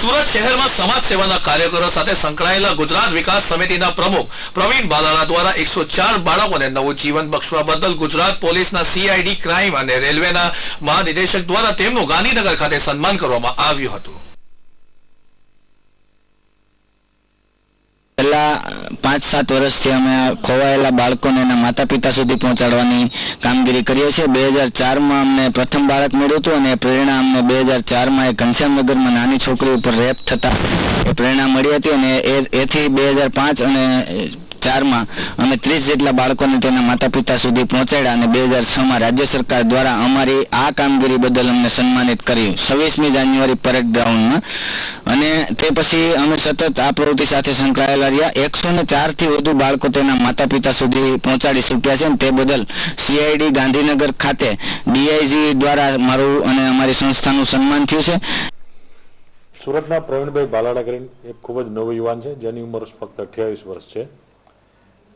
સુરત શહેરમાં સમાજ સેવાના કાર્યકરો સાથે સંકળાયેલા ગુજરાત વિકાસ સમિતિના પ્રમુખ પ્રવીણ બાલાળા દ્વારા 104 બાળકોને નવું જીવન બક્ષવા બદલ ગુજરાત પોલીસના સીઆઈડી ક્રાઇમ અને રેલવેના મહાનિદેશક દ્વારા તેમનું ગાંધીનગર ખાતે સન્માન કરવામાં આવ્યું હતું। છેલ્લા 5-7 વર્ષથી અમે ખોવાયેલા બાળકોને એના માતા પિતા સુધી પહોંચાડવાની કામગીરી કરીએ છીએ। 2004માં અમને પ્રથમ બાળક મળ્યું હતું અને પ્રેરણા અમને 2004માં એક ઘનશ્યામનગરમાં નાની છોકરી ઉપર રેપ થતા એ પ્રેરણા મળી હતી અને એથી 2005 અને 4માં અમે 30 જેટલા બાળકોને તેના માતા પિતા સુધી પહોંચાડ્યા અને 2006માં રાજ્ય સરકાર દ્વારા અમારી આ કામગીરી બદલ અમને સન્માનિત કર્યું 26મી જાન્યુઆરી પરેડ ગ્રાઉન્ડમાં। અને તે પછી અમે સતત આ પ્રવૃત્તિ સાથે સંકળાયેલા રહ્યા। 104 થી વધુ બાળકો તેના માતા પિતા સુધી પહોંચાડી ચૂક્યા છે અને તે બદલ સીઆઈડી ગાંધીનગર ખાતે ડીઆઈજી દ્વારા મારું અને અમારી સંસ્થાનું સન્માન થયું છે। સુરતના પ્રવીણભાઈ બાલાળા કરીને એક ખૂબ જ નવો યુવાન છે જેની ઉંમર ફક્ત 28 વર્ષ છે।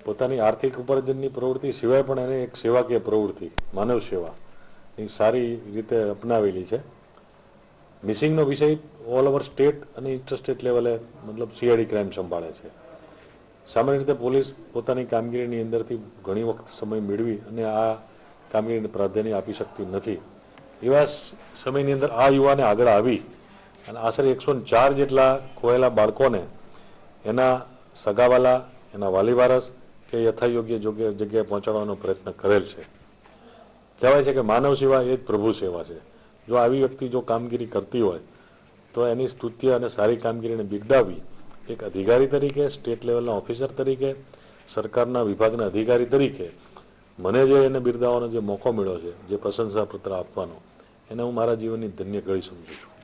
પોતાની આર્થિક ઉપાર્જનની પ્રવૃત્તિ સિવાય પણ એને એક સેવાકીય પ્રવૃત્તિ માનવ સેવા એ સારી રીતે અપનાવેલી છે। મિસિંગનો વિષય ઓલ ઓવર સ્ટેટ અને ઇન્ટરસ્ટેટ લેવલે મતલબ સીઆઈડી ક્રાઇમ સંભાળે છે। સામાન્ય રીતે પોલીસ પોતાની કામગીરીની અંદરથી ઘણી વખત સમય મેળવી અને આ કામગીરીને પ્રાધાન્ય આપી શકતી નથી। એવા સમયની અંદર આ યુવાને આગળ આવી અને આશરે 104 જેટલા ખોયેલા બાળકોને એના સગાવાલા એના વાલીવારસ કે યથાયોગ્ય જગ્યાએ પહોંચાડવાનો પ્રયત્ન કરેલ છે। કહેવાય છે કે માનવ સેવા એ જ પ્રભુ સેવા છે। જો આવી વ્યક્તિ જો કામગીરી કરતી હોય તો એની સ્તુત્ય અને સારી કામગીરીને બિરદાવવી એક અધિકારી તરીકે સ્ટેટ લેવલના ઓફિસર તરીકે સરકારના વિભાગના અધિકારી તરીકે મને જે એને બિરદાવવાનો જે મોકો મળ્યો છે જે પ્રશંસાપત્ર આપવાનો એને હું મારા જીવનની ધન્ય ગણી સમજું છું।